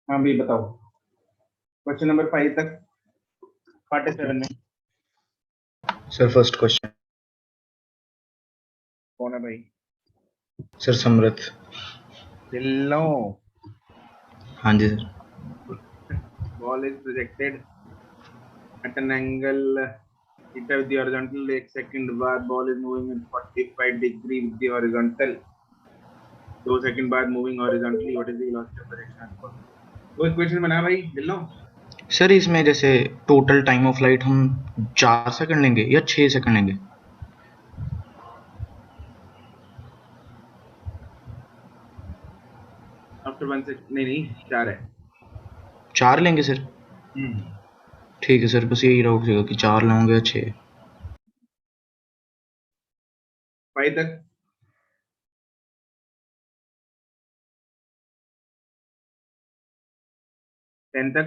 हाँ भी बताओ। क्वेश्चन नंबर 5 तक पार्ट 7 में सर फर्स्ट क्वेश्चन। कौन है भाई? सर समृत। दिल्लो। हाँ जी sir. Ball is projected at an angle theta with the horizontal. एक सेकंड बाद ball is moving in 45 degree with the horizontal. 2 second बाद moving horizontally. What is the velocity of projection at ball? वो equation बना भाई दिल्लो। Sir इसमें जैसे total time of flight हम 4 सेकंड लेंगे या 6 सेकंड लेंगे? आफ्टर 1 सेकंड नहीं नहीं 4 है। 4 लेंगे सर। ठीक है सर, बस यही डाउट रहेगा कि 4 लेंगे या 6। 5 तक 10 तक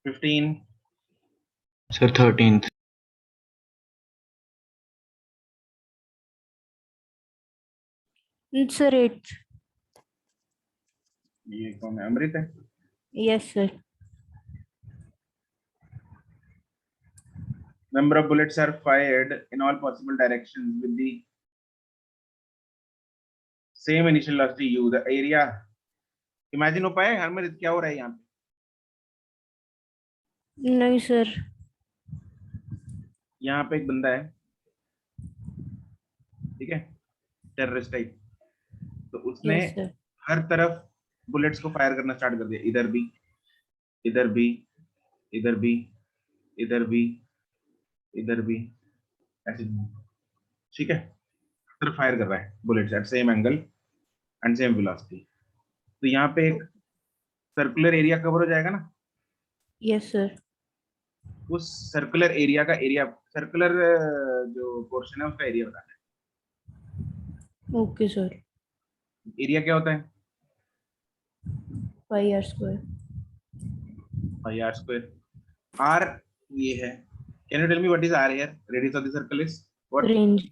15 सर 13th। Sir 8th। ये कौन है? अमृत है। Yes sir. Number of bullets are fired in all possible directions with the same initial velocity u. The area imagine हो पाए हरमन क्या हो रहा है यहाँ पे? नहीं सर। यहाँ पे एक बंदा है, ठीक है, टेररिस्ट टाइप। तो उसने यस सर। हर तरफ बुलेट्स को फायर करना स्टार्ट कर दिया। इधर भी, इधर भी, इधर भी, इधर भी, इधर भी, ऐसे, ठीक है, हर तरफ फायर कर रहा है bullets at same angle and same velocity. तो यहाँ पे एक सर्कुलर एरिया कवर हो जाएगा ना। Yes sir. उस सर्कुलर एरिया का एरिया, सर्कुलर जो पोर्शन है उसका एरिया बताना ओके सर। है। एरिया क्या होता है? Pi r square. Pi r square. R ये है। Can you tell me what is r here? Radius of the circle is what? Range.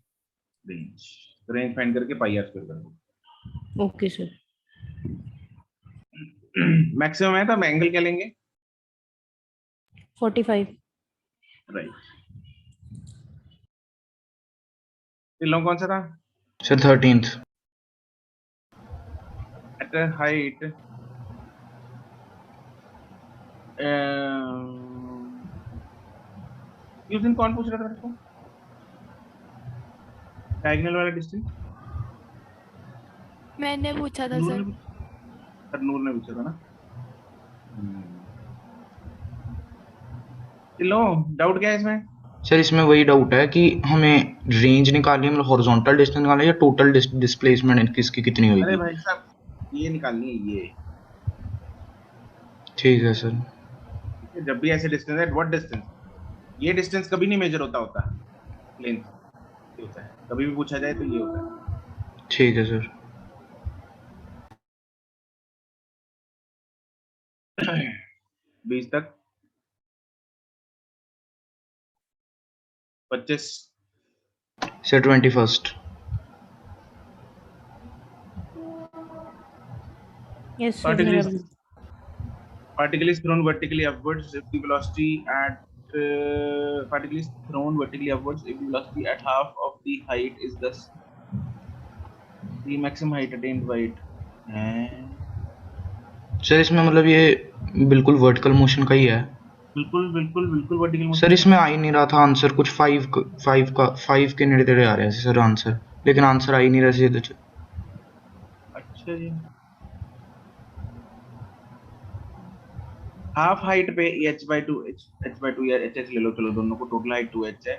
Range. Range find करके पाई आर स्क्वायर कर दो। Okay sir. Maximum है तो हम angle क्या लेंगे? 45। राइट। ये लॉन्ग कौन सा था? Sir 13th। एट हाइट उस दिन कौन पूछ रहा था मेरे को डायगोनल वाला डिस्टेंस? मैंने पूछा था नूर सर। ने सर नूर ने पूछा था ना। लो डाउट क्या है इसमें? सर इसमें वही डाउट है कि हमें रेंज निकालनी है, मतलब हॉरिजॉन्टल डिस्टेंस निकालना है या टोटल डिस्प्लेसमेंट किसकी कितनी अरे होगी? भाई साहब ये निकालनी है ये। ठीक है सर। ठीक है, जब भी ऐसे डिस्टेंस है, व्हाट डिस्टेंस? ये डिस्टेंस कभी नहीं मेजर होता प्लेन से होता है। कभी भी पूछा जाए तो ये होता है। ठीक है सर। 20 तक 25 सर 21st। यस सर मेरा भी। particle is thrown vertically upwards if the velocity at particle is thrown vertically upwards if the velocity at half of the height is thus the maximum height attained by it. Sir इसमें मतलब ये बिल्कुल vertical motion का ही है। बिल्कुल बिल्कुल बिल्कुल vertical motion. Sir इसमें आ ही नहीं रहा था आंसर, कुछ 5 के नेड़े तेड़े आ रहे हैं सर आंसर, लेकिन आंसर आ ही नहीं रहा सीधे। अच्छा जी, हाफ हाइट पे h/2 h/2 या hh ले लो, चलो दोनों को टोटल हाइट 2h है।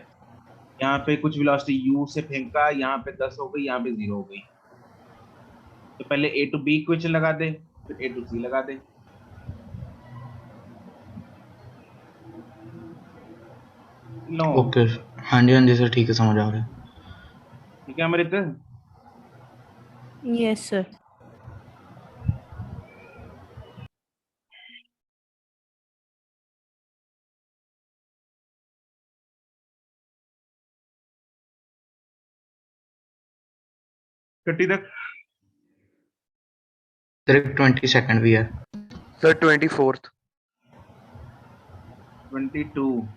यहाँ पे कुछ वेलोसिटी u से फेंका, यहाँ पे 10 हो गई, यहाँ पे 0 हो गई। तो पहले a to b इक्वेशन लगा दे, फिर a to c लगा दे। नो ओके हाँ जी सर, ठीक है, समझ आ रहा है। ठीक है अमृत। Yes sir. 30 तक सर 22nd भी है। Sir 24th। 22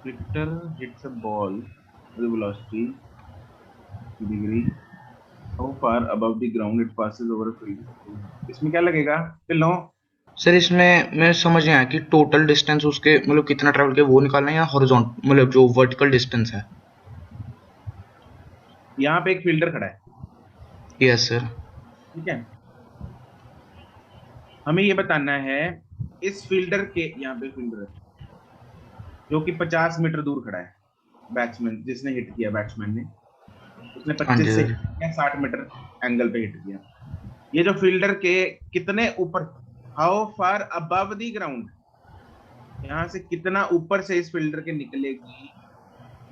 Victor hits a ball with velocity degree. How far above the ground it passes over a field? इसमें क्या लगेगा? टिल्लो सर इसमें मैं समझ नहीं आया कि टोटल डिस्टेंस उसके मतलब कितना ट्रैवल किया वो निकालना है या हॉरिजॉन्टल मतलब जो वर्टिकल डिस्टेंस है। यहाँ पे एक फील्डर खड़ा है, यस सर। ठीक है। हमें ये बताना है इस फील्डर के, यहाँ पे फील्डर है जो कि 50 मीटर दूर खड़ा है, बैट्समैन जिसने हिट किया, बैट्समैन ने उसने हाँ जी 25 से सर। hit किया, 60 मीटर एंगल पे हिट किया। ये जो फील्डर के कितने ऊपर, how far above the ground, यहाँ से कितना ऊपर से इस फील्डर के निकलेगी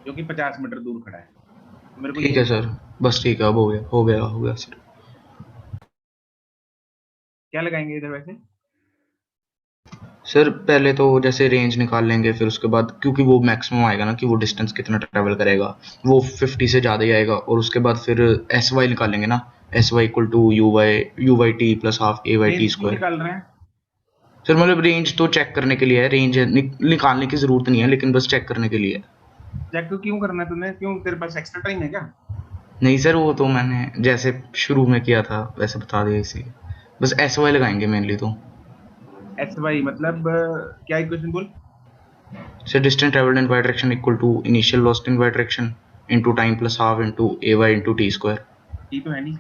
जो कि 50 मीटर दूर खड़ा है, तो मेरे को ठीक ये है सर, बस ठीक है, अब हो गया सर। क्या लगाएंगे इधर वैसे? सर पहले तो जैसे रेंज निकाल लेंगे, फिर उसके बाद क्योंकि वो मैक्सिमम आएगा ना कि वो डिस्टेंस कितना ट्रैवल करेगा, वो 50 से ज़्यादा ही आएगा, और उसके बाद फिर एस वाई निकालेंगे ना, S Y equal to U Y T plus half A Y T range क्यों स्क्वायर। निकाल रहे हैं? सर मतलब रेंज तो चेक करने के लिए है, रेंज निकालने की ज़रूरत नहीं है, लेकिन बस चेक करने के लिए है। चेक क्यों करना है तूने? क्यों, तेरे पास एक्स्ट्रा टाइम है क्या? नहीं सर, वो तो मैंने जैसे शुरू में किया था वैसे बता दिया, इसलिए बस एस वाई लगाएंगे मेनली तो। एस वाई मतलब क्या इक्वेशन बोल? Sir distance travelled in Y direction equal to initial velocity in Y direction into time plus half into A Y into T square. ये तो है नहीं।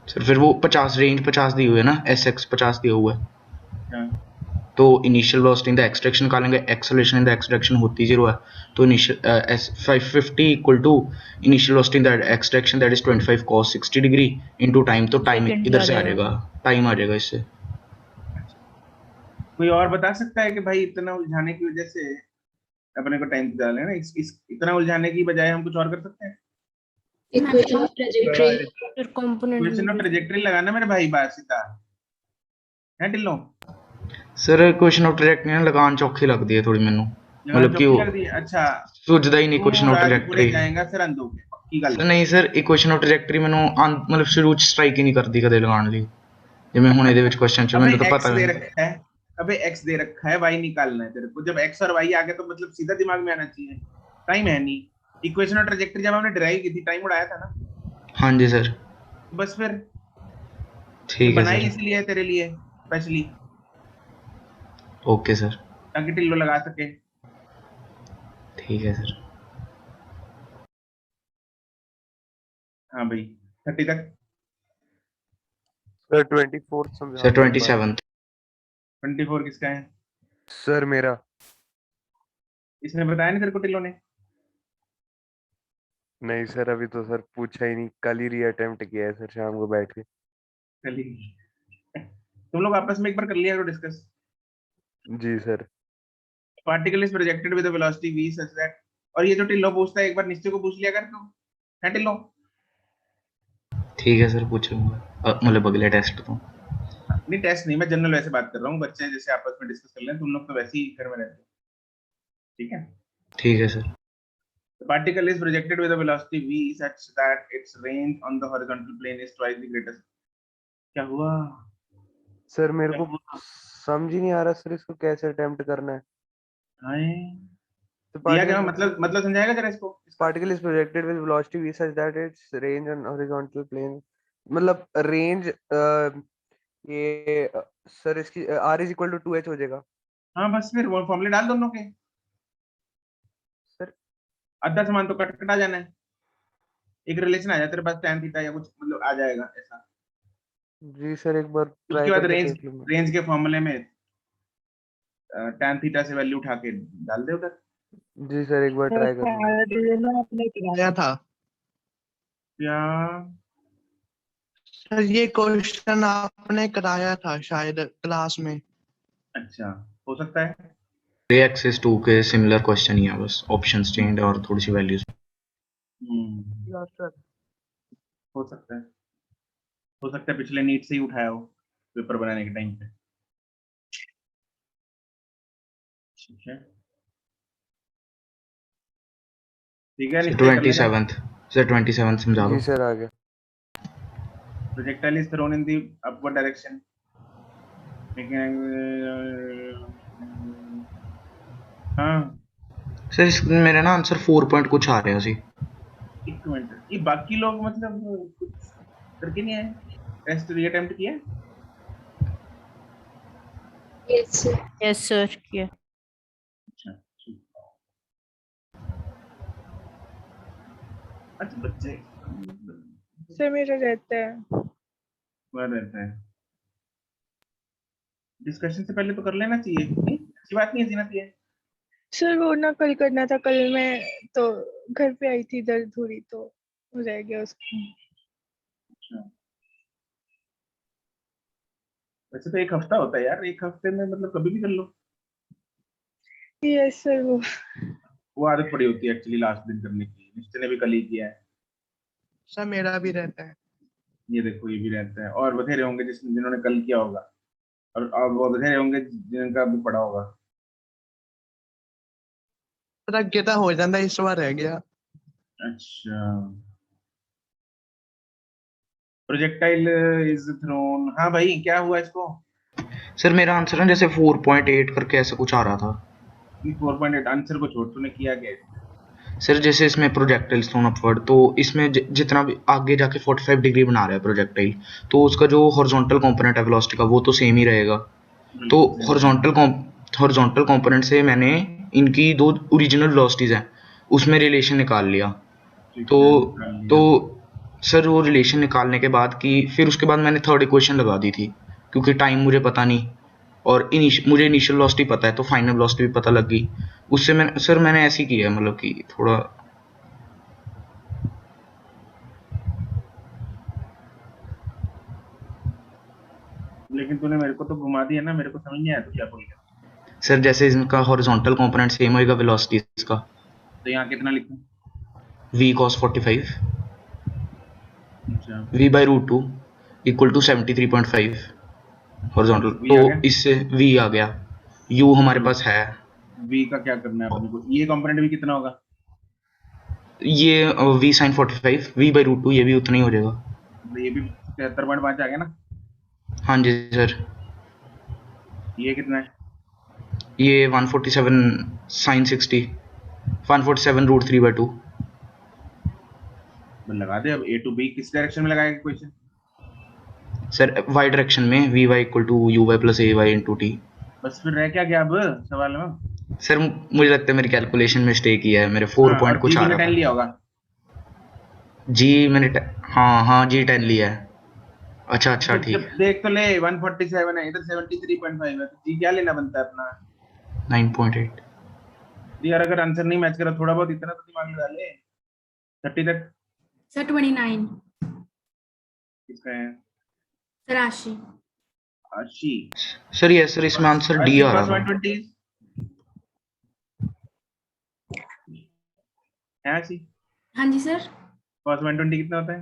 सर फिर वो 50 रेंज 50 दी हुई है ना, एस एक्स 50 दिया हुआ है, हाँ, तो initial velocity in the x direction निकालेंगे, acceleration in the x direction होती 0 है, तो initial s 550 equal to initial velocity in the x direction that is 25 cos 60 degree into time, तो टाइम सेकंड इधर आ से आ जाएगा। जाएगा, टाइम आ जाएगा इससे। कोई और बता सकता है कि भाई इतना उलझाने की वजह से अपने को टाइम डाल है ना, इस इतना उलझाने की बजाय हम कुछ और कर सकते हैं? Equation of trajectory. Sir component equation of trajectory लगाना मेरे भाई, बात सीधा है Tillo. Sir question of trajectory ना लगान चौखी लगती है थोड़ी मैनू, यहाँ मतलब कि चौकी वो लग दी, अच्छा सुझदा ही नहीं क्वेश्चन ऑफ पूरा के पूरे ट्रैजेक्टरी। जाएगा फिर अंधोगे, पक्की गल सर नहीं सर, इक्वेशन ऑफ ट्रैजेक्टरी मैनू मतलब शुरू ਚ स्ट्राइक ही नहीं करती कदे लगान ਲਈ, ਜਿਵੇਂ ਹੁਣ ਇਹਦੇ ਵਿੱਚ क्वेश्चन ਚ अबे ਮੈਨੂੰ ਤਾਂ एक्स पता दे है। रखा है, अबे एक्स दे रखा है, वाई निकालना है तेरे को। जब एक्स और वाई आ गए तो मतलब सीधा दिमाग में आना चाहिए, टाइम है नहीं। इक्वेशन ऑफ ट्रेजेक्टरी जब हमने ड्राइव की थी टाइम उड़ाया था ना, हाँ जी सर। बस फिर ये ठीक है बनाई सर। इसलिए है तेरे लिए स्पेशली, ओके सर। ताकि टिल्लो लगा सके। ठीक है सर। हाँ भाई 30 तक। सर 24th समझा सर दो एक बार। 27th। 24 किसका है? सर मेरा। इसने बताया नहीं तेरे को टिल्लो ने? नहीं सर, अभी तो सर पूछा ही नहीं, कल ही रीअटेम्प्ट किया है सर शाम को बैठ के। चलिए तुम लोग आपस में एक बार कर लिया करो डिस्कस। जी sir. Particle is projected with velocity v such that, और ये जो टिल्लो पूछता है एक बार निश्चय को पूछ लिया कर तू, है टिल्लो? ठीक है सर, पूछ लूंगा मतलब अगले टेस्ट तो। नहीं टेस्ट नहीं, मैं जनरल वैसे बात कर रहा हूँ, बच्चे जैसे आपस में डिस्कस कर लें, तुम लोग तो वैसे ही घर में रहते हो, ठीक है। ठीक है sir. The particle is projected with a velocity v such that its range on the horizontal plane is twice the greatest. क्या हुआ? सर मेरे क्या को हुआ? समझ ही नहीं आ रहा सर, इसको कैसे अटेम्प्ट करना है। हाय, तो दिया क्या मतलब समझाएगा जरा इसको? Particle is projected with velocity v such that its range on horizontal plane, मतलब रेंज ये सर इसकी r is equal to 2h हो जाएगा हाँ बस फिर वो फॉर्मूले डाल दोनों के, सर। आधा सामान तो कट कटा जाना है, एक रिलेशन आ जाए तेरे पास tan थीटा या कुछ मतलब आ जाएगा ऐसा। जी सर, एक बार ट्राई उसके बाद करके रेंज देख लूंगा। रेंज के फॉर्मूले में tan थीटा से वैल्यू उठा के डाल दे उधर। जी सर, एक बार ट्राई कर लूंगा। आपने कराया था क्या? सर, ये क्वेश्चन आपने कराया था शायद क्लास में। अच्छा, हो सकता है। रे एक्सिस 2 के सिमिलर क्वेश्चन ही है, बस ऑप्शंस चेंज और थोड़ी सी वैल्यूज। सर हो सकता है पिछले नीट से ही उठाया हो पेपर बनाने के टाइम पे, ठीक है। ठीक है, सर निश्चय कर लेना। 27th, सर 27th समझा जी दो। सर आ गया। Projectile is thrown in the upward direction. हाँ, सर इसमें मेरे ना आंसर 4 पॉइंट कुछ आ रहे हैं सी। एक मिनट, ये बाकी लोग मतलब कुछ करके नहीं आए, टेस्ट रीअटेम्प्ट किया? Yes, sir. यस सर किया। अच्छा ठीक। अच्छा बच्चे सर मेरा रहता है। वह रहता है, डिस्कशन से पहले तो कर लेना चाहिए, नहीं अच्छी बात नहीं है, जीना चाहिए। सर वो ना कल करना था, कल मैं तो घर पे आई थी, दर्द हो रही तो रह गया उसको। अच्छा, वैसे तो एक हफ्ता होता है यार, एक हफ्ते में मतलब कभी भी कर लो, यस सर वो आदत पड़ी होती है एक्चुअली लास्ट दिन करने की। निश्चय ने भी कल ही किया है, सर मेरा भी रहता है। ये देखो ये भी रहता है, और बथेरे होंगे जिन्होंने कल किया होगा, और वो बथेरे होंगे जिनका भी पड़ा होगा। प्रज्ञता हो जाता इस बार रह गया। अच्छा, प्रोजेक्टाइल इज थ्रोन, हाँ भाई क्या हुआ इसको? सर मेरा आंसर ना जैसे 4.8 करके ऐसा कुछ आ रहा था। 4.8 आंसर को छोड़, तूने किया क्या इसमें? सर जैसे इसमें प्रोजेक्टाइल थ्रोन अपवर्ड, तो इसमें जितना भी आगे जाके 45 डिग्री बना रहा है प्रोजेक्टाइल, तो उसका जो हॉरिजॉन्टल कंपोनेंट है वेलोसिटी का वो तो सेम ही रहेगा। तो बिल्कुल same। हॉरिजॉन्टल कंपोनेंट से मैंने इनकी दो ओरिजिनल वेलोसिटीज हैं उसमें रिलेशन निकाल लिया। ठीक तो है, निकाल लिया। तो सर वो रिलेशन निकालने के बाद की फिर उसके बाद मैंने थर्ड इक्वेशन लगा दी थी, क्योंकि टाइम मुझे पता नहीं और मुझे इनिशियल वेलोसिटी पता है, तो फाइनल वेलोसिटी भी पता लग गई। उससे मैंने ऐसे ही किया है, मतलब कि थोड़ा। लेकिन तूने मेरे को तो घुमा दिया ना, मेरे को समझ नहीं आया तू क्या बोल रहा है। सर जैसे इनका हॉरिजॉन्टल कंपोनेंट सेम होएगा वेलोसिटीज का, तो यहाँ कितना लिखूं? v cos 45 अच्छा, v by root 2 equal to 73.5 horizontal, v तो आ गया। इससे v आ गया, u हमारे चलो, पास है। v का क्या करना है अपने को, ये कंपोनेंट भी कितना होगा? ये v sin 45 v by root 2 ये भी उतना ही हो जाएगा। तो ये भी 73.5 आ गया ना। हाँ जी सर। ये कितना है? ये 147 sin 60 147 रूट 3 by 2। लगा दे अब, a to b किस डायरेक्शन में लगाएगा क्वेश्चन? सर y डायरेक्शन में vy equal to uy plus ay into T. बस फिर रह क्या गया अब सवाल में? सर मुझे लगता है मेरी कैलकुलेशन मिस्टेक ही है, मेरे 4 हाँ, पॉइंट और कुछ g आ तूने रहा 10 लिया था। होगा। जी मैंने हाँ जी 10 लिया है। अच्छा तो ठीक जब है। देख तो ले, 147 है, इधर 73.5 है, तो जी क्या लेना बनता है अपना? 9.8। यार अगर आंसर नहीं मैच करा, थोड़ा बहुत इतना तो दिमाग लगा ले। 30 तक Sir 29. किसका है? Sir 80. 80। सर ये सर इसमें आंसर डी 80 आ रहा cos था। 120 है 80। हाँ जी सर। cos 120 कितना होता है?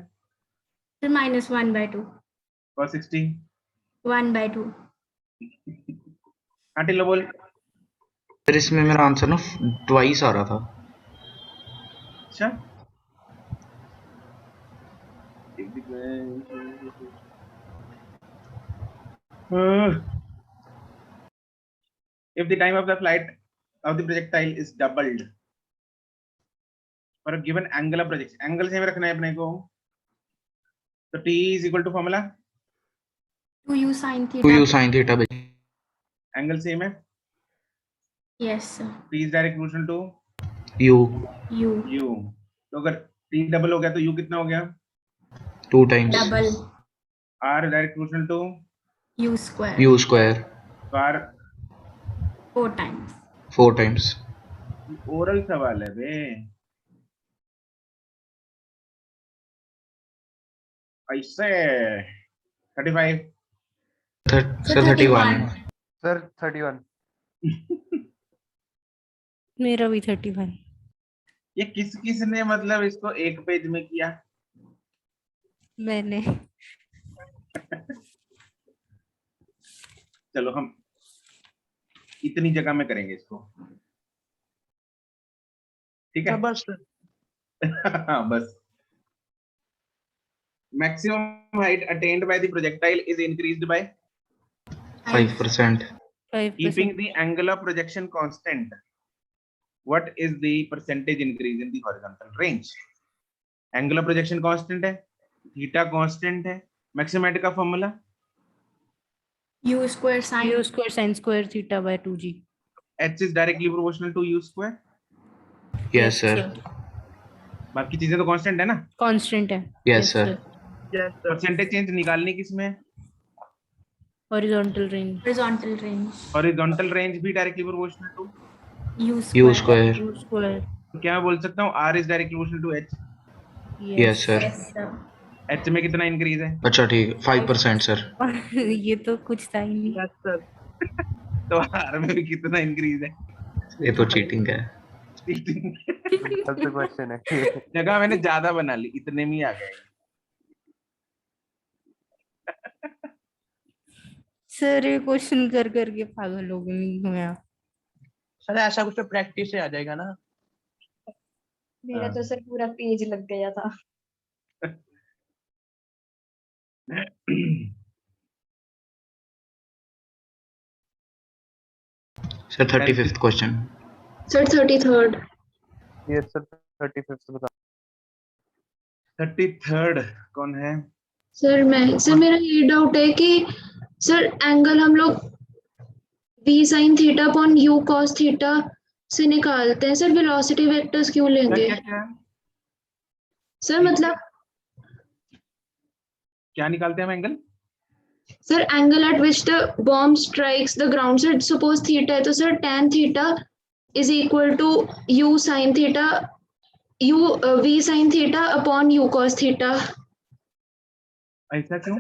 Sir -1/2. cos 60 1/2. हाँ टिल्लो बोल। सर इसमें मेरा आंसर ना ट्वाइस आ रहा था। अच्छा, if the time of the flight of the projectile is doubled for a given angle of projection, angle same रखना है अपने को, तो t is equal to formula 2u sin 2u theta. sin theta by. Angle same है, Yes sir. t is direct proportional to u U. u, तो अगर t double हो गया तो u कितना हो गया? 2 times Double. r direct proportional to U square. u square तो r 4 times. 4 टाइम्स। ओरल सवाल है बे, ऐसे 35। सर 31। सर 31। मेरा भी 31। ये किस किस ने मतलब इसको एक पेज में किया? मैंने। चलो हम इतनी जगह में करेंगे इसको, ठीक है? बस बस maximum height attained by the projectile is increased by 5%. 5%. keeping the angle of projection constant. What is the percentage increase in the horizontal range? Angle of projection constant है, theta constant है, maximum height का formula U square sine. U square sin square theta by 2g. h is directly proportional to u square. Yes, sir. बाकी चीजें तो constant है ना. Constant है. Yes, sir. Yes, sir. Percentage change निकालनी किसमें है? Horizontal range. Horizontal range. Horizontal range भी directly proportional to. U U square. square. U square. क्या बोल सकता हूँ, r is directly proportional to h. Yes, sir. Yes, sir. h में कितना इंक्रीज है? अच्छा ठीक, 5%, सर. ये तो कुछ था ही नहीं. Yes, sir. तो r में भी कितना इंक्रीज है? ये तो चीटिंग है. सबसे क्वेश्चन है. जगह मैंने ज्यादा बना ली, इतने में ही आ गए. सर ये क्वेश्चन कर करके पागल हो गई मैं. सर ऐसा कुछ तो प्रैक्टिस से आ जाएगा ना. मेरा हाँ. तो सर पूरा पेज लग गया था. Sir 35th question. Sir 33rd. Yes, sir. 35th बता. 33rd कौन है? सर मेरा ये डाउट है कि सर एंगल हम लोग v sin theta upon u cos theta से निकालते हैं. सर वेलोसिटी वेक्टर्स क्यों लेंगे? क्या सर मतलब क्या निकालते हैं हम angle? Sir angle at which the bomb strikes the ground. Sir suppose theta है तो sir tan theta is equal to u sin theta v sin theta upon u cos theta. ऐसा क्यों?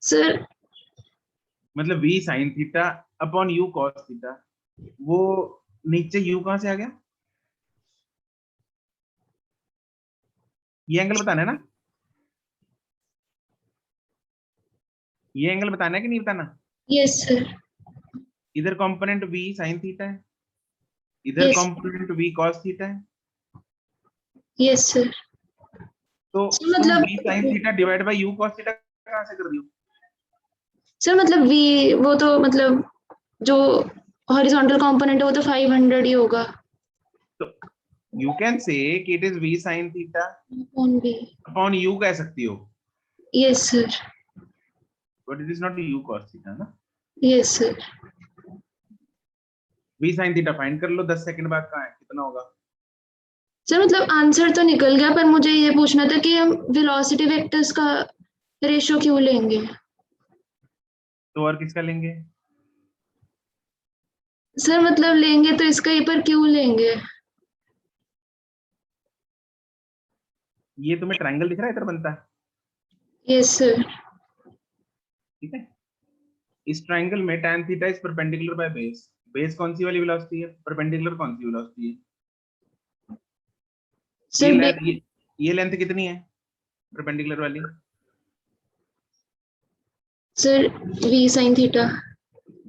सर मतलब v sin theta upon u cos theta, वो नीचे u कहां से आ गया? ये एंगल बताना है ना? ये एंगल बताना है कि नहीं बताना? Yes sir. इधर कंपोनेंट v sin थीटा है, इधर Yes. Component v cos theta है. Yes sir. तो सर, मतलब- v sin theta divide by u cos theta कहां से कर दियो? सर मतलब v वो तो मतलब जो हॉरिजॉन्टल कंपोनेंट है वो तो 500 ही होगा. You can say कि it is v sin theta on v. upon u कह सकती हो, yes sir. but it is not u cos theta ना. Yes sir. v sin theta find कर लो, 10 सेकंड बाद कहाँ है, कितना होगा? सर मतलब आंसर तो निकल गया पर मुझे ये पूछना था कि हम वेलोसिटी वेक्टर्स का रेशियो क्यों लेंगे? तो और किसका लेंगे? सर मतलब लेंगे तो इसका ही पर क्यों लेंगे? ये तुम्हें ट्रायंगल दिख रहा है इधर बनता है, यस सर. ठीक है. इस ट्रायंगल में tan theta is perpendicular by base. Base कौन सी वाली वेलोसिटी है? परपेंडिकुलर कौन सी वेलोसिटी है? सर ये लेंथ कितनी है परपेंडिकुलर वाली? Sir v sin theta.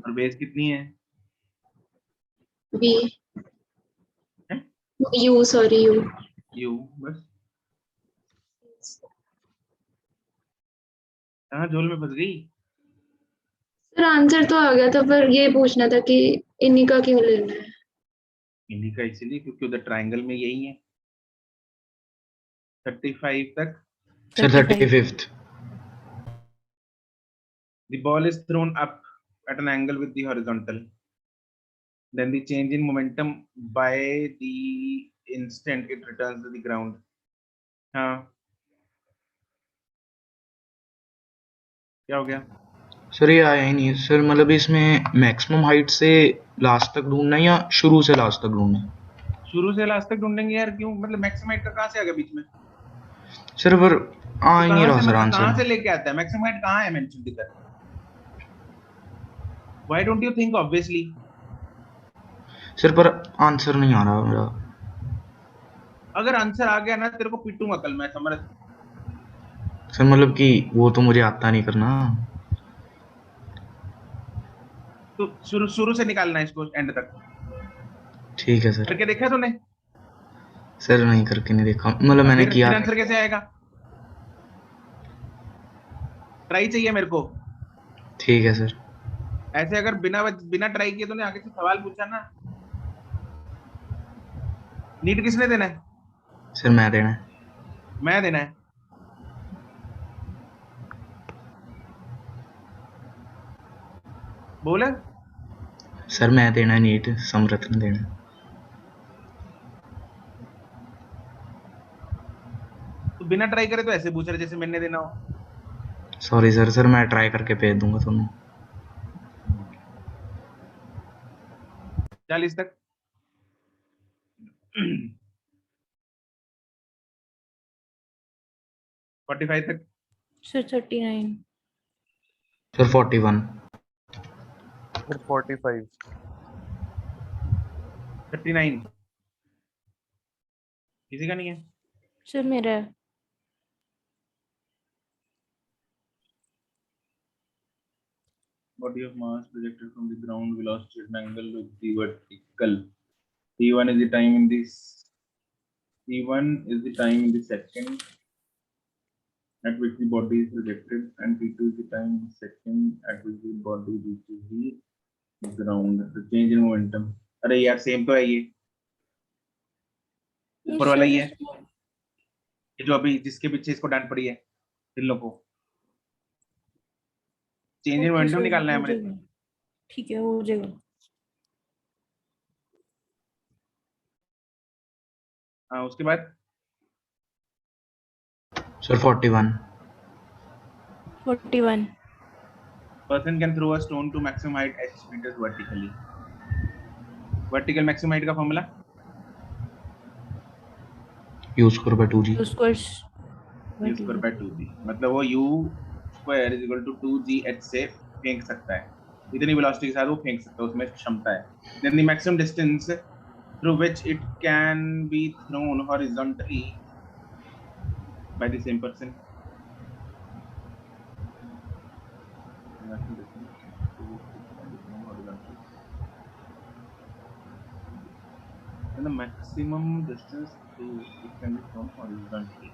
और बेस कितनी है? v u sorry u. u. बस कहाँ झोल में फंस गई? सर आंसर तो आ गया था पर ये पूछना था कि इन्हीं का क्यों लेना है? इन्हीं का इसलिए क्योंकि उधर ट्रायंगल में यही है. 35 तक. Sir 35th. The ball is thrown up at an angle with the horizontal. Then the change in momentum by the instant it returns to the ground. हाँ, क्या हो गया? सर ये आया ही नहीं सर. मतलब इसमें मैक्सिमम हाइट से लास्ट तक ढूंढना है या शुरू से लास्ट तक ढूंढना है? शुरू से लास्ट तक ढूंढेंगे यार. क्यों? मतलब मैक्सिमम हाइट का कहाँ से आ गया बीच में? सर पर आ ही नहीं रहा सर कहाँ से आंसर. लेके आता है? मैक्सिमम हाइट कहाँ है मेंशन इधर? Why don't you think obviously? Sir पर आंसर नहीं आ रहा मेरा. अगर आंसर आ गया ना तेरे को पीटूंगा कल मैं, समझ. सर मतलब कि वो तो मुझे आता नहीं करना. तो शुरू से निकालना है इसको एंड तक. ठीक है सर. करके देखा तूने? सर नहीं करके नहीं देखा, मतलब मैंने फिर किया आंसर कैसे आएगा? ट्राई चाहिए मेरे को। ठीक है सर। ऐसे अगर बिना ट्राई किए तूने आगे से सवाल पूछा ना, नीट किसने देना है? सर मैं देना है। मैं देना है। बोला सर मैं देना है नीट, समरथ ने देना है। तो बिना ट्राई करे तो ऐसे पूछ रहे जैसे मैंने देना हो। सॉरी सर, सर मैं ट्राई करके भेज दूंगा तुम्हें। 40 तक। 45 तक। सर 39। सर 41। फिर 45। 39 किसी का नहीं है। सर मेरा है। Body of mass projected from the ground, velocity at an angle with the vertical. T1 is the time in this. T1 is the time in the second at which the body is projected, and T2 is the time in the second at which the body reaches the ground. The change in momentum. अरे यार same तो है ये। ऊपर वाला ही है, ये जो अभी जिसके पीछे इसको डांट पड़ी है इन लोगों को। चेंज इन मोमेंटम निकालना है हो हमें। जाएगा। ठीक है हो जाएगा। हाँ उसके बाद sir 41। 41। person can throw a stone to maximum height h meters vertically. Vertical maximum height का formula u square by 2g। u square u square by 2g, मतलब वो u square is equal to 2gh से फेंक सकता है, इतनी velocity के साथ वो फेंक सकता है, उसमें क्षमता है। then the maximum distance through which it can be thrown horizontally by the same person. And the maximum distance through it can be thrown horizontally.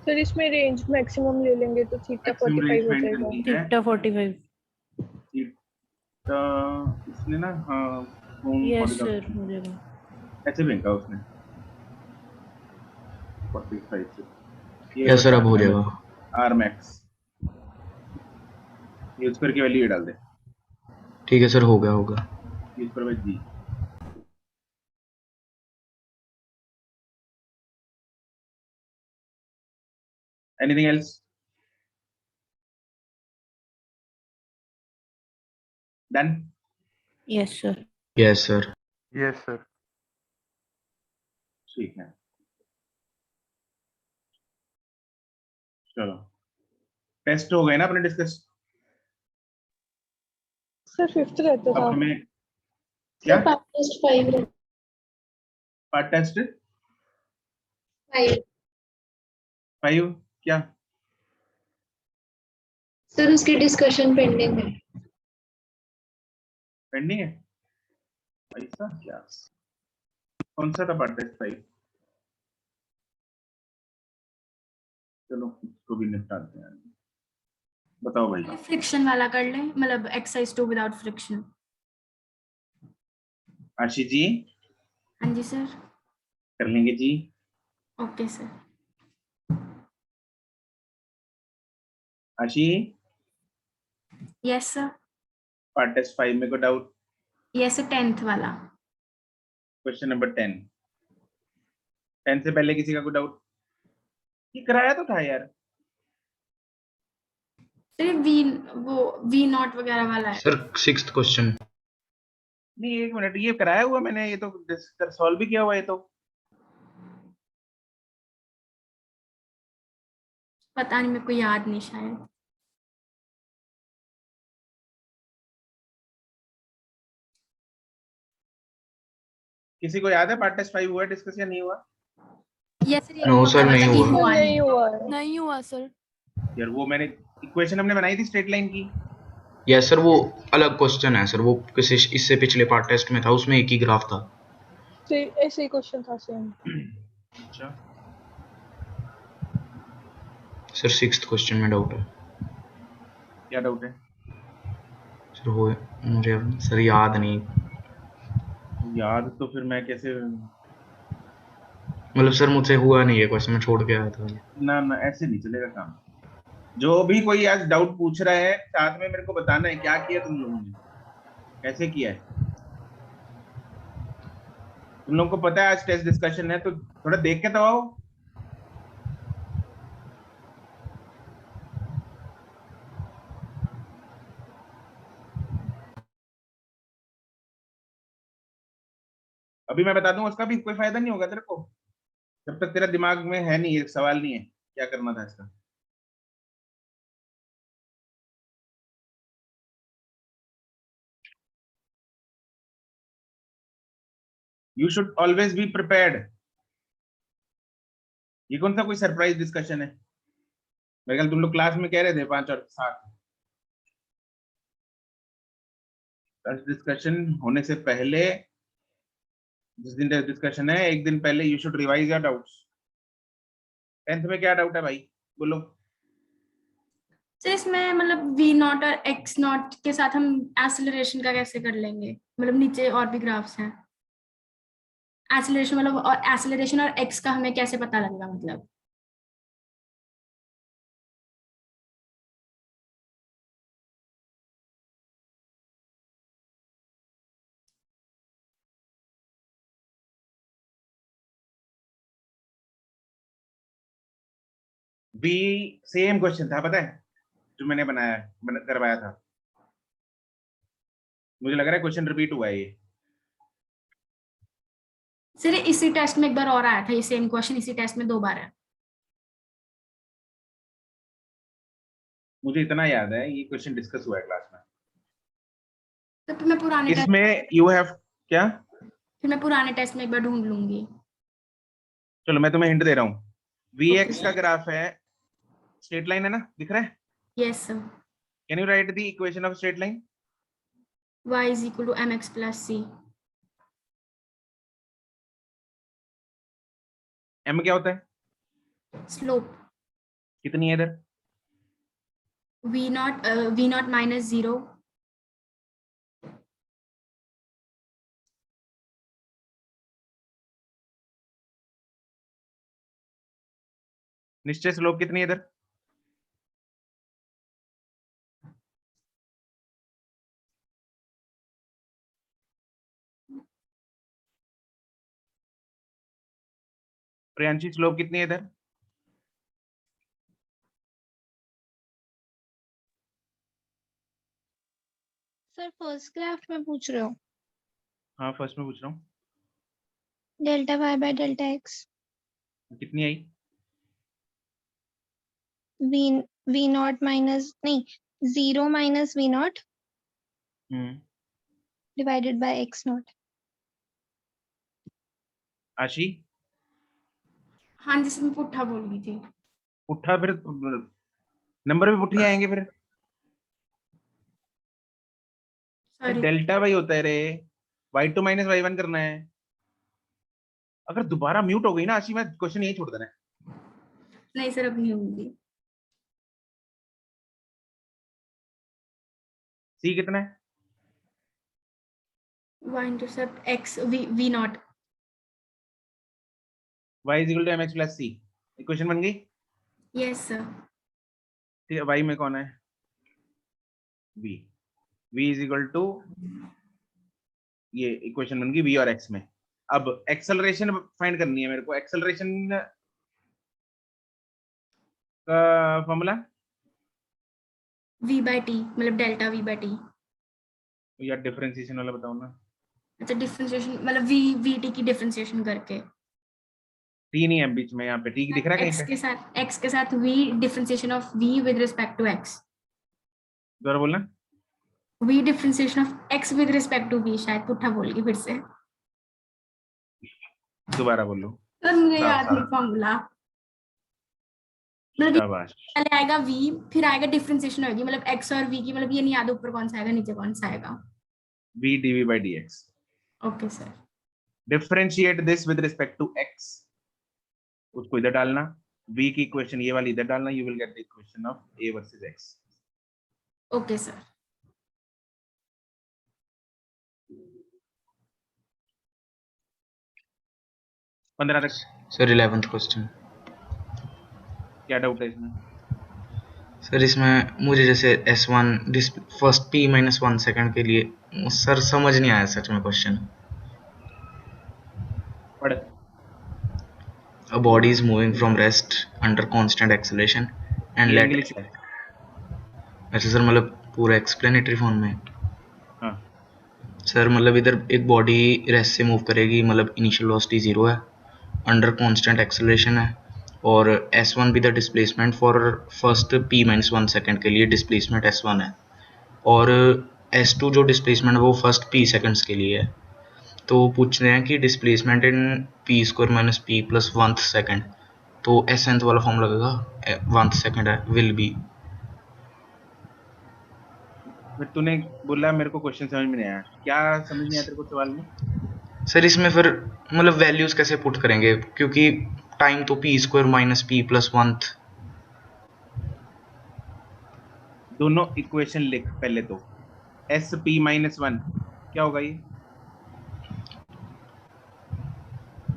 Sir इसमें रेंज मैक्सिमम ले लेंगे तो थीटा Maximum 45 range हो find जाएगा। करनी है। Theta 45। Theta इसने ना हाँ thrown यस horizontal सर हो जाएगा। ऐसे फेंका उसने 45 से। यस सर अब हो जाएगा। R max ये स्क्वायर की वैल्यू डाल दे। ठीक है सर हो गया होगा। u square bye g। Anything else? Done? Yes sir. Yes sir. Yes sir. ठीक है चलो टेस्ट हो गए ना अपने डिस्कस। सर 5th रहता अब था। हमें क्या टेस्ट 5 पार्ट टेस्ट 5 5 क्या सर उसकी डिस्कशन पेंडिंग है। पेंडिंग है? ऐसा क्या, कौन सा था पार्ट टेस्ट 5? चलो इसको भी निपटाते हैं। बताओ भाई। फ्रिक्शन वाला कर लें, मतलब exercise 2 without friction. Ashish ji हाँ जी सर। कर लेंगे जी। Okay sir. Ashi yes sir. Part test 5 में को डाउट? यस सर 10th वाला। Question number 10। 10 से पहले किसी का कोई डाउट? ये कराया तो था यार। सर वी नॉट वगैरह वाला है। Sir 6th question. नहीं एक मिनट, ये कराया हुआ मैंने, ये तो सॉल्व भी किया हुआ है। ये तो पता नहीं, मेरे को याद नहीं शायद। किसी को याद है पार्ट टेस्ट 5 हुआ डिस्कस या नहीं हुआ? Yes sir. No, sir, नहीं हुआ। नहीं हुआ है। नहीं हुआ सर। यार वो मैंने इक्वेशन हमने बनाई थी स्ट्रेट लाइन की, यस सर, वो अलग क्वेश्चन है सर, वो किसी इससे पिछले पार्ट टेस्ट में था, उसमें एक ही ग्राफ था तो ऐसे ही क्वेश्चन था सेम। अच्छा सर। 6th क्वेश्चन में डाउट है क्या डाउट है? सर, वो मुझे अब सर याद नहीं, याद तो फिर मैं कैसे, मतलब सर मुझसे हुआ नहीं है क्वेश्चन, मैं छोड़ के आया था। ना ना ऐसे नहीं चलेगा काम। जो भी कोई आज डाउट पूछ रहा है साथ में मेरे को बताना है क्या किया तुम लोगों ने, कैसे किया है। तुम लोगों को पता है आज टेस्ट डिस्कशन है तो थोड़ा देख के तो आओ। अभी मैं बता दूंगा उसका भी कोई फायदा नहीं होगा तेरे को जब तक तेरा दिमाग में है नहीं, एक सवाल नहीं है क्या करना था इसका। You should always be prepared. ये कौन सा कोई सरप्राइज डिस्कशन है? मेरे ख्याल तुम लोग क्लास में कह रहे थे 5 और 7। डिस्कशन होने से पहले, जिस दिन डिस्कशन है एक दिन पहले you should revise your doubts. 10th में क्या डाउट है भाई बोलो? सर इसमें मतलब वी नॉट और एक्स नॉट के साथ हम एक्सेलरेशन का कैसे कर लेंगे, मतलब नीचे और भी ग्राफ्स हैं, एक्सेलरेशन मतलब, और एक्सेलरेशन और एक्स का हमें कैसे पता लगेगा मतलब? बी सेम क्वेश्चन था पता है जो मैंने करवाया था। मुझे लग रहा है क्वेश्चन रिपीट हुआ है ये। सर इसी टेस्ट में एक बार और आया था ये सेम क्वेश्चन, इसी टेस्ट में 2 बार है। मुझे इतना याद है ये क्वेश्चन डिस्कस हुआ है क्लास में। तो फिर मैं पुराने टेस्ट इसमें यू हैव क्या, फिर मैं पुराने टेस्ट में एक बार ढूंढ लूंगी। चलो मैं तुम्हें हिंट दे रहा हूँ। Okay. Vx का ग्राफ है, स्ट्रेट लाइन है ना, दिख रहा है? Yes sir. Can you right the equation of straight line? y is equal to mx plus c। m क्या होता है? स्लोप कितनी है इधर? v not minus 0। निश्चय स्लोप कितनी है इधर? प्रियांशी स्लोप कितनी है इधर? सर फर्स्ट ग्राफ में पूछ रहे हो? हाँ फर्स्ट में पूछ रहा हूँ। Delta Y by delta X. कितनी आई? वी वी नॉट माइनस नहीं, 0 माइनस V naught divided by X naught. Ashi हाँ जिसमें पुट्ठा बोल रही थी। उठा फिर नंबर भी पुट्ठी आएंगे फिर। सॉरी डेल्टा वाई होता है रे, y2 माइनस y1 करना है। अगर दोबारा म्यूट हो गई ना आशी मैं क्वेश्चन यही छोड़ देना है। नहीं सर अब नहीं होंगी। सी कितना है? y इंटरसेप्ट x v नॉट। y is equal to mx plus c। Equation बन गई। Yes sir. ठीक है, y में कौन है? v। v is equal to, ये इक्वेशन बन गई v और x में। अब एक्सेलरेशन फाइंड करनी है मेरे को। एक्सेलरेशन का फॉर्मूला v बाय t मतलब डेल्टा v बाय t। या डिफरेंशिएशन वाला बताओ ना। अच्छा डिफरेंशिएशन मतलब v vt की डिफरेंशिएशन करके। t नहीं है बीच में, यहाँ पे t दिख रहा है कहीं पे? x के साथ v differentiation of v with respect to x। दोबारा बोलना। v differentiation of x with respect to v, शायद पुट्ठा बोल गई फिर से। दोबारा बोलो। तो मुझे साफ याद नहीं साफ फॉर्मूला। मतलब शाबाश। पहले आएगा v, फिर आएगा डिफरेंशिएशन होगी, मतलब x और v की, मतलब ये नहीं याद ऊपर कौन सा आएगा नीचे कौन सा आएगा। v dv by dx। Okay sir. Differentiate this with respect to x, उसको इधर डालना, v की इक्वेशन ये वाली इधर डालना, you will get the equation of a versus x। Okay sir. पंद्रह तक सर 11th क्वेश्चन। क्या डाउट है इसमें? सर इसमें मुझे जैसे S1 फर्स्ट p-1 सेकंड के लिए सर समझ नहीं आया सच में क्वेश्चन। पढ़। A body is moving from rest under constant acceleration and ये let इंग्लिश है। अच्छा सर मतलब पूरा एक्सप्लेनेटरी फॉर्म में। हाँ सर मतलब इधर एक बॉडी रेस्ट से मूव करेगी, मतलब इनिशियल वेलोसिटी 0 है, अंडर कांस्टेंट एक्सेलरेशन है, और S1 भी the displacement for first p-1 second के लिए डिस्प्लेसमेंट S1 है, और S2 जो डिस्प्लेसमेंट है वो फर्स्ट p सेकंड्स के लिए है। तो पूछ रहे हैं कि displacement in p² minus p plus 1th second, तो एसेंथ वाला फॉर्म लगेगा 1th सेकंड है विल बी। फिर तूने बोला मेरे को क्वेश्चन समझ में नहीं आया, क्या समझ नहीं आया तेरे को सवाल में? सर इसमें फिर मतलब वैल्यूज कैसे पुट करेंगे, क्योंकि टाइम तो p² minus p plus 1th। दोनों इक्वेशन लिख पहले तो। s p-1 क्या होगा ये?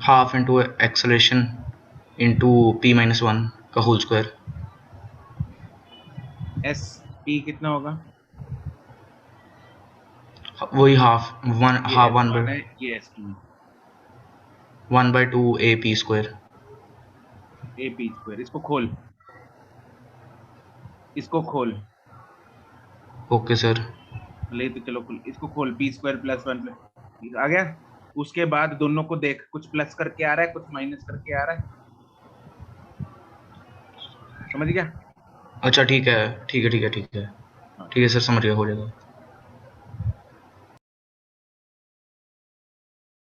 Half into acceleration into p-1 का होल स्क्वायर। s p कितना होगा? वही हाफ वन ये हाफ S1 है, ये s2 1/2 AP²। a p square. इसको खोल, इसको खोल, ओके सर। ले तो चलो खोल, इसको खोल, p² प्लस 1 प्लस आ गया। उसके बाद दोनों को देख, कुछ प्लस करके आ रहा है, कुछ माइनस करके आ रहा है, समझ गया? अच्छा ठीक है ठीक है ठीक है ठीक है हाँ। ठीक है सर, समझ गया, हो जाएगा।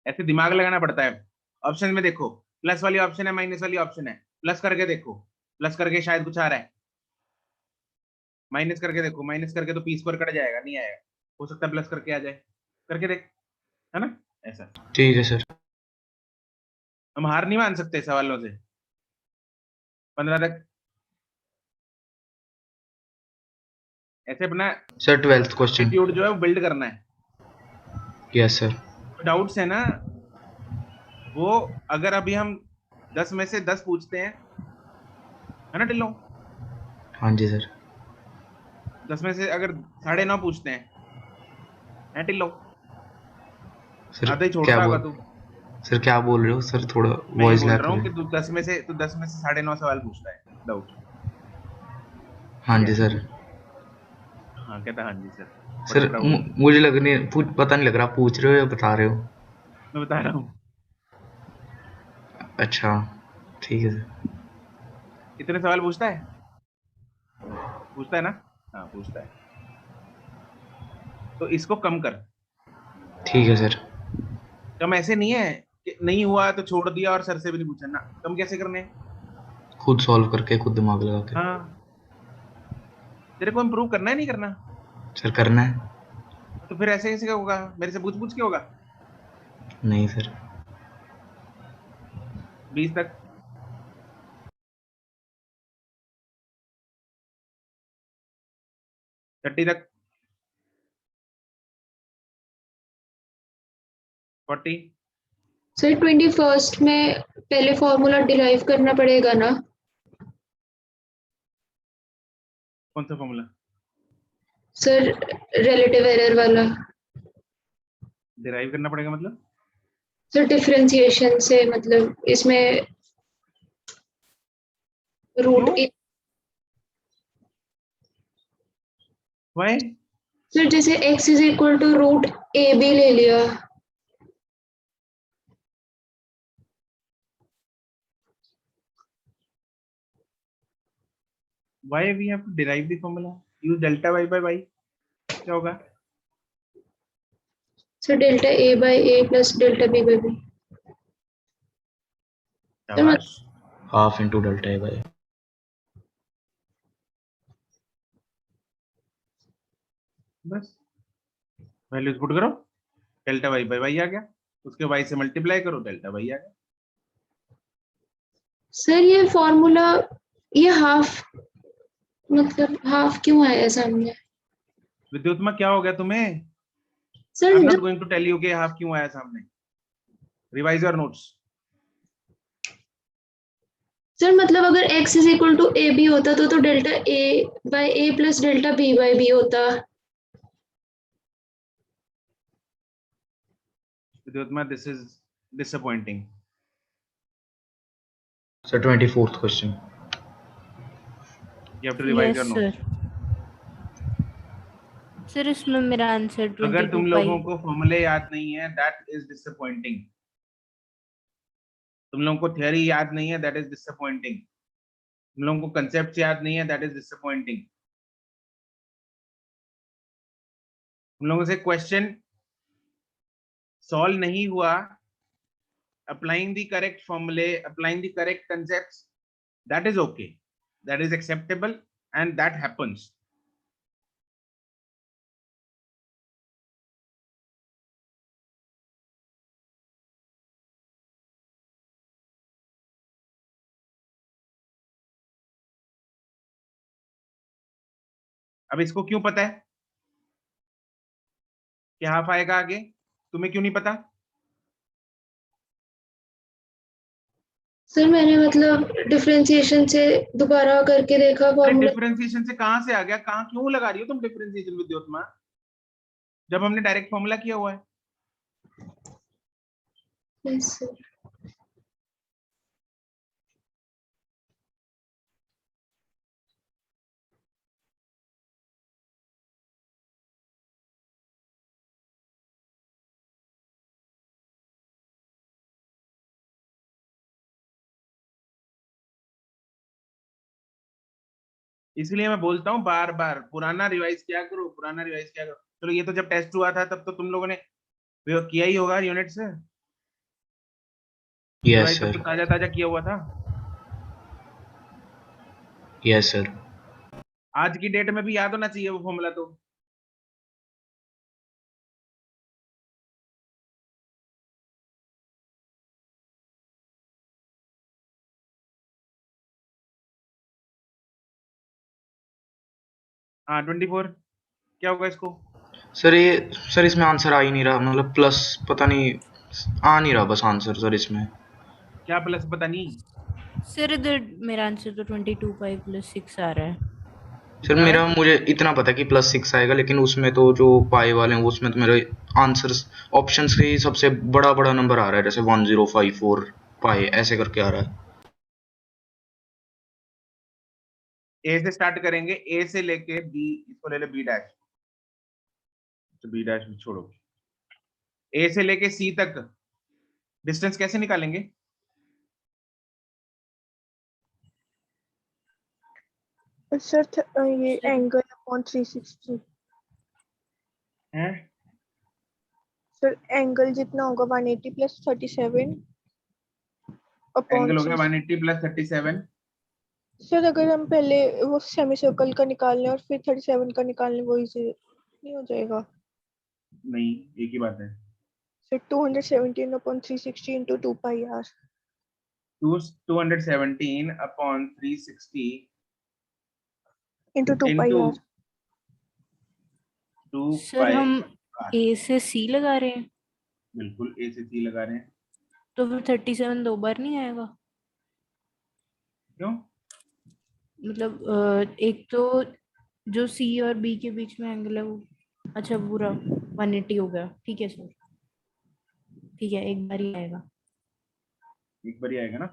ऐसे दिमाग लगाना पड़ता है। ऑप्शन में देखो, प्लस वाली ऑप्शन है, माइनस वाली ऑप्शन है, प्लस करके देखो, प्लस करके शायद कुछ आ रहा है, माइनस करके देखो, माइनस करके तो p² कट जाएगा, नहीं आएगा, हो सकता है प्लस करके आ जाए, करके देख, है ना? ऐसा ठीक है सर। हम हार नहीं मान सकते सवालों से। 15 तक ऐसे अपना सर 12th क्वेश्चन। एटीट्यूड जो है वो बिल्ड करना है। Yes sir. डाउट्स है ना वो, अगर अभी हम 10 में से 10 पूछते हैं, है ना टिल्लो? हाँ जी सर। 10 में से अगर 9.5 पूछते हैं, है टिल्लो? सर आधा ही क्या छोड़ता होगा बोल तू। सर क्या बोल रहे हो सर, थोड़ा मैं ये वॉइस बोल लैग रहा हूँ कि कर। तू 10 में से 9.5 सवाल पूछता है डाउट। हाँ जी सर। हाँ कहता हाँ जी सर। सर बड़े प्राउड, मुझे लग नहीं पता नहीं लग रहा पूछ रहे हो या बता रहे हो। मैं बता रहा हूँ। अच्छा ठीक है सर। कितने सवाल पूछता है? पूछता है ना? हाँ पूछता है। तो इसको कम कर। ठीक है सर। कम ऐसे नहीं है कि नहीं हुआ तो छोड़ दिया और सर से भी नहीं पूछा ना, कम कैसे करने हैं? खुद सॉल्व करके खुद दिमाग लगा के। हाँ तेरे को इम्प्रूव करना है, नहीं करना? सर करना है। तो फिर ऐसे कैसे होगा? मेरे से पूछ पूछ के होगा? नहीं सर। 20 तक थर्टी तक 40 सर 21st में पहले फॉर्मूला डिराइव करना पड़ेगा ना? कौन सा फॉर्मूला? सर रिलेटिव एरर वाला। डिराइव करना पड़ेगा मतलब? सर डिफरेंशिएशन से, मतलब इसमें रूट क्यों? व्हाई? सर जैसे x is equal to root A B ले लिया। why we have to derive the formula? use delta y by y, क्या होगा? Sir delta a by a plus delta b by b. शाबाश। Half into delta a by. बस values put करो, delta y by y आ गया, उसके Y से multiply करो, डेल्टा वाई आ गया। सर ये फॉर्मूला, ये हाफ, मतलब हाफ क्यों आया सामने? विद्युत्मा क्या हो गया तुम्हें? I sir am not going to tell you कि हाफ क्यों आया सामने, रिवाइज योर नोट्स। सर मतलब अगर x is equal to a b होता तो delta a by a plus delta b by b होता। विद्युत्मा this is disappointing. Sir 24th question. You have to revise your yes notes. Sir इसमें मेरा answer अगर 22 तुम पाई। लोगों को फॉर्मूले याद नहीं है, दैट इज डिसअपॉइंटिंग। तुम लोगों को थियरी याद नहीं है, दैट इज डिसअपॉइंटिंग। तुम लोगों को कंसेप्ट याद नहीं है, दैट इज डिसअपॉइंटिंग। तुम लोगों से क्वेश्चन सॉल्व नहीं हुआ, applying the correct formulae, applying the correct concepts, that is okay, that is acceptable, and that happens. अब इसको क्यों पता है कि हाफ आएगा आगे, तुम्हें क्यों नहीं पता? सर मैंने मतलब डिफरेंशिएशन से दोबारा करके देखा अरे फॉर्मूला। डिफरेंशिएशन से कहां से आ गया? कहां क्यों लगा रही हो तुम डिफरेंशिएशन विद्युत्मा, जब हमने डायरेक्ट फॉर्मूला किया हुआ है? Yes sir. इसलिए मैं बोलता हूँ बार बार, पुराना रिवाइज किया करो, पुराना रिवाइज किया करो। चलो ये तो जब टेस्ट हुआ था तब तो तुम लोगों ने किया ही होगा यूनिट से, यस रिवाइज तब सर। तो ताजा ताजा किया हुआ था। Yes sir. आज की डेट में भी याद होना चाहिए वो फॉर्मूला तो। हाँ 24 क्या होगा इसको? सर इसमें आंसर आ ही नहीं रहा, मतलब प्लस पता नहीं आ नहीं रहा बस आंसर सर इसमें। क्या प्लस पता नहीं? सर इधर मेरा आंसर तो 22 पाई प्लस 6 आ रहा है। सर कितना मेरा है? मुझे इतना पता है कि +6 आएगा, लेकिन उसमें तो जो पाई वाले हैं उसमें तो मेरे आंसर्स ऑप्शंस के ही सबसे बड़ा बड़ा नंबर आ रहा है, जैसे 1054 पाई ऐसे करके आ रहा है। ए से स्टार्ट करेंगे, ए से लेके बी, इसको ले ले बी डैश, तो बी डैश भी छोड़ो। ए से लेके सी तक डिस्टेंस कैसे निकालेंगे? सर ये एंगल अपॉन 360। हैं? सर एंगल जितना होगा 180 प्लस 37 अपॉन एंगल हो गया 180 प्लस 37। सर अगर हम पहले वो सेमी सर्कल का निकाल लें और फिर 37 का निकाल लें, वो इजी नहीं हो जाएगा? नहीं, एक ही बात है। Sir 217 upon 360 into 2 pi R. 217 upon 360 into 2 pi into R. 2 sir pi हम आर। ए से सी लगा रहे हैं, बिल्कुल ए से सी लगा रहे हैं। तो फिर 37 दो बार नहीं आएगा? क्यों? मतलब एक तो जो सी और बी के बीच में एंगल है वो, अच्छा पूरा 180 हो गया। ठीक है सर, ठीक है, एक बार ही आएगा। एक बार ही आएगा ना,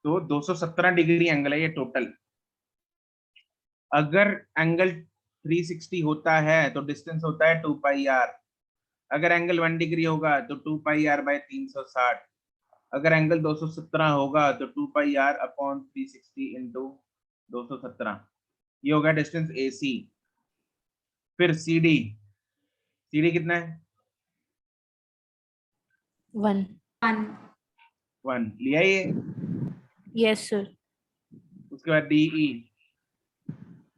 तो 217 डिग्री एंगल है ये टोटल। अगर एंगल 360 होता है तो डिस्टेंस होता है 2 पाई आर। अगर एंगल 1 डिग्री होगा तो 2 पाई आर बाय 360। अगर एंगल 217 होगा तो 2 पाई आर अपॉन 360 इंटू 217। ये होगा डिस्टेंस ए सी। फिर सी डी, सी डी कितना है? 1। 1 लिया ये। Yes sir. उसके बाद डी ई,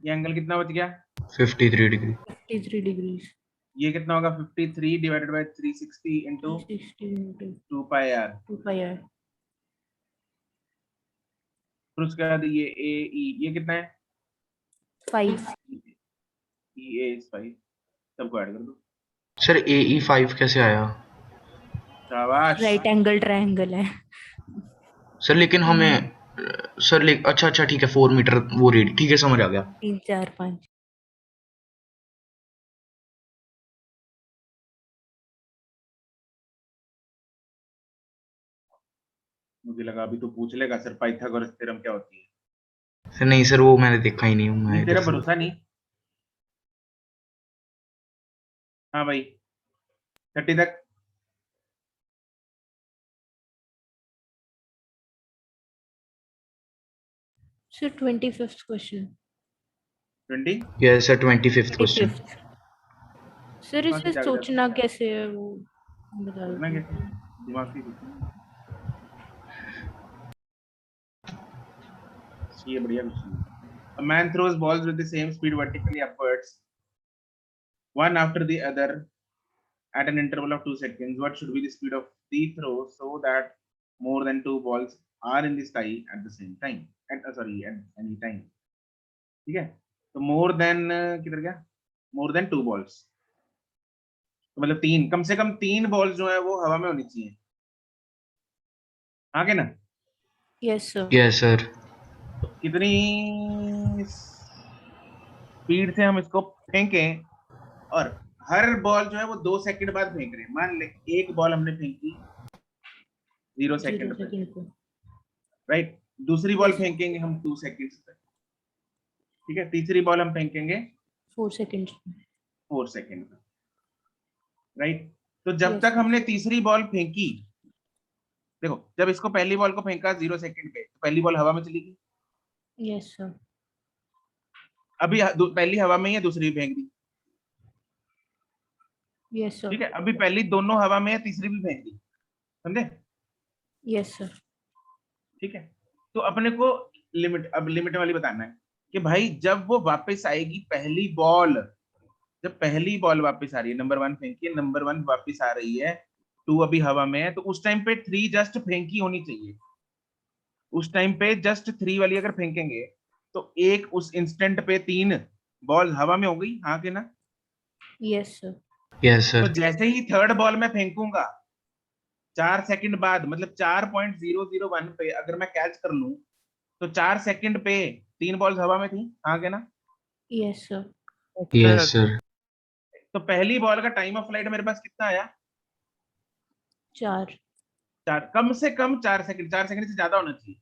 ये एंगल कितना बच गया? 53 डिग्री। 53 डिग्रीज। ये कितना होगा 53 divided by 360 into 360 into 2 pi R. 2 pi r। फिर उसके बाद ये ए ई ये कितना है 5। ई ए इज 5 सबको ऐड कर दो। सर AE5 कैसे आया? शाबाश राइट एंगल ट्रायंगल है। सर लेकिन हमें सर अच्छा अच्छा ठीक है 4 मीटर वो रेड ठीक है समझ आ गया। 3 4 5। मुझे लगा अभी तो पूछ लेगा सर पाइथागोरस थ्योरम क्या होती है। सर नहीं सर वो मैंने देखा ही नहीं हूँ मैं तेरा इधर से। भरोसा नहीं। हाँ भाई 30 तक। Sir 25th question. 20 yes sir 25th question. 25th। Sir कहाँ से इसे जाग जाता सोचना कैसे है वो बता सोचना दो। कैसे दिमाग से सोचना। ये बढ़िया क्वेश्चन है। A man throws balls with the same speed vertically upwards, one after the other, at an interval of 2 seconds. What should be the speed of the throw so that more than 2 balls are in the sky at the same time? At any time. ठीक है तो more than किधर गया more than 2 balls तो मतलब तीन कम से कम 3 balls जो है वो हवा में होनी चाहिए। आगे ना यस सर। Yes sir. कितनी स्पीड से हम इसको फेंकें और हर बॉल जो है वो 2 सेकंड बाद फेंक रहे हैं। मान ले एक बॉल हमने फेंकी 0 0 सेकंड पे सेकंड पे। राइट दूसरी बॉल Yes. फेंकेंगे हम 2 सेकंड्स पे ठीक है तीसरी बॉल हम फेंकेंगे 4 सेकंड्स। 4 सेकंड पे राइट तो जब Yes, तक sir. हमने तीसरी बॉल फेंकी देखो जब इसको पहली बॉल को फेंका 0 सेकंड पे तो पहली बॉल हवा में चली गई। Yes sir. अभी पहली हवा में ही है दूसरी भी फेंक दी यस सर। ठीक है अभी पहली दोनों हवा में है तीसरी भी फेंक दी समझे। Yes sir. ठीक है तो अपने को लिमिट वाली बताना है कि भाई जब वो वापस आएगी पहली बॉल जब पहली बॉल वापस आ रही है नंबर 1 फेंकी है नंबर 1 वापस आ रही है 2 अभी हवा में है तो उस टाइम पे 3 जस्ट फेंकी होनी चाहिए। उस टाइम पे जस्ट 3 वाली अगर फेंकेंगे तो एक उस इंस्टेंट पे 3 बॉल हवा में हो गई हाँ कि ना। Yes sir. यस तो सर। जैसे ही थर्ड बॉल में फेंकूंगा 4 सेकंड बाद मतलब 4.001 पे अगर मैं कैच कर लूं तो 4 सेकंड पे 3 बॉल्स हवा में थी हाँ के ना। Yes sir. Yes sir. तो पहली बॉल का टाइम ऑफ फ्लाइट मेरे पास कितना आया 4। 4 कम से कम 4 सेकंड से ज्यादा होना चाहिए।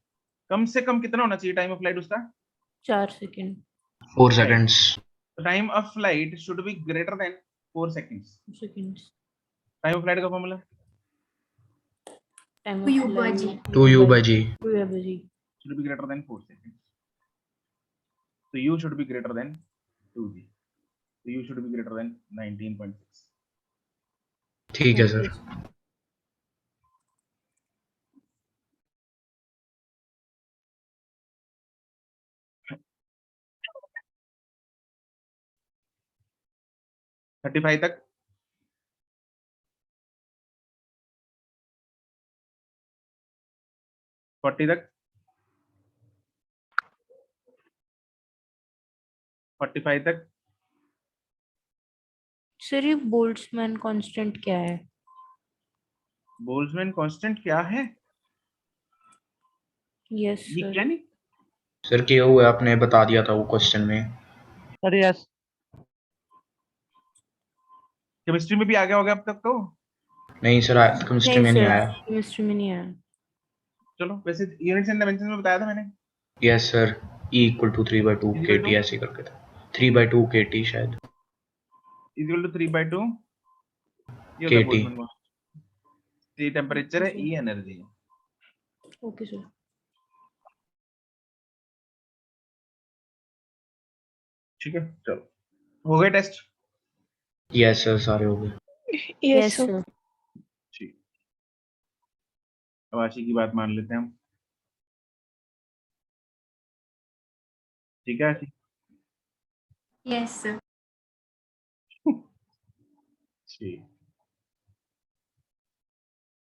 कम से कम कितना होना चाहिए टाइम ऑफ फ्लाइट उसका 4 second. 4 seconds। Time of flight should be greater than 4 seconds. Seconds. Time of flight का formula time U by G। 2U by G। 2 by G। should be greater than 4 seconds. So u should be greater than 2g. So u should be greater than 19.6. ठीक है sir. Thirty five तक 40 तक 45 तक sir ये Boltzmann constant क्या है? Boltzmann constant क्या है यस ये सर। क्या नहीं सर किया हुआ है आपने बता दिया था वो क्वेश्चन में। सर यस केमिस्ट्री में भी आ गया होगा अब तक तो। नहीं सर केमिस्ट्री नहीं में नहीं सर आया। केमिस्ट्री में नहीं आया। चलो वैसे यूनिट्स एंड डायमेंशंस में बताया था मैंने। यस सर E = 3/2 kT ऐसे करके था 3/2 kT शायद। इक्वल टू 3/2 ये होता है kT। Boltzmann constant. T temperature है E एनर्जी है। Okay sir. ठीक है चलो हो गए टेस्ट। यस सर सारे हो गए। Yes yes sir. सर। ठीक अब आशी की बात मान लेते हैं हम। ठीक है आशी यस सर। ठीक